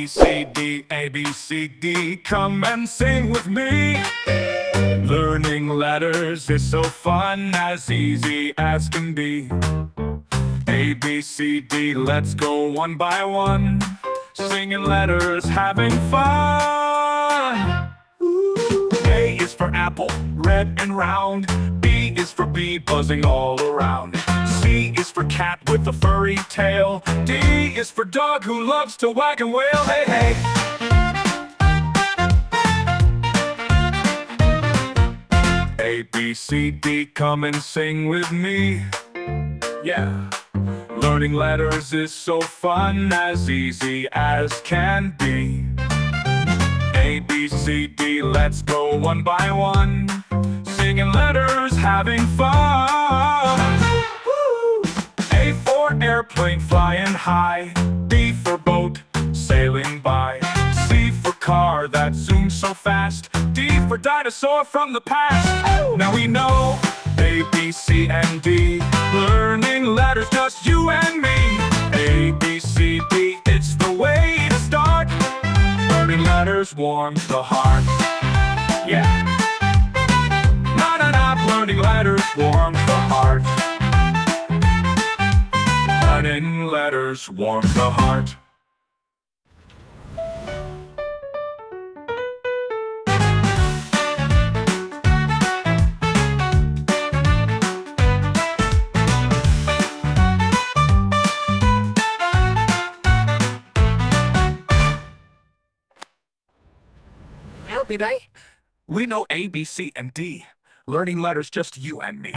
B, C, D, A, B, C, D. Come and sing with me. Learning letters is so fun, as easy as can be. A, B, C, D, let's go one by one. Singing letters, having fun. A is for apple, red and round. B is for bee, buzzing all around. C is for cat with a furry tail. D is for dog who loves to wag and wail. Hey, hey. A, B, C, D, come and sing with me. Yeah. Learning letters is so fun, as easy as can be. A, B, C, D, let's go one by one. Singing letters, having fun. A for airplane, flying high. B for boat, sailing by. C for car that zooms so fast. D for dinosaur from the past. Now we know A, B, C, and D. Learning letters, just you and me. A, B, C, D, it's the way to start. Learning letters warms the heart. Yeah. Learning letters warms the heart. Learning letters warms the heart. Happy day. We know A, B, C, and D. Learning letters, just you and me.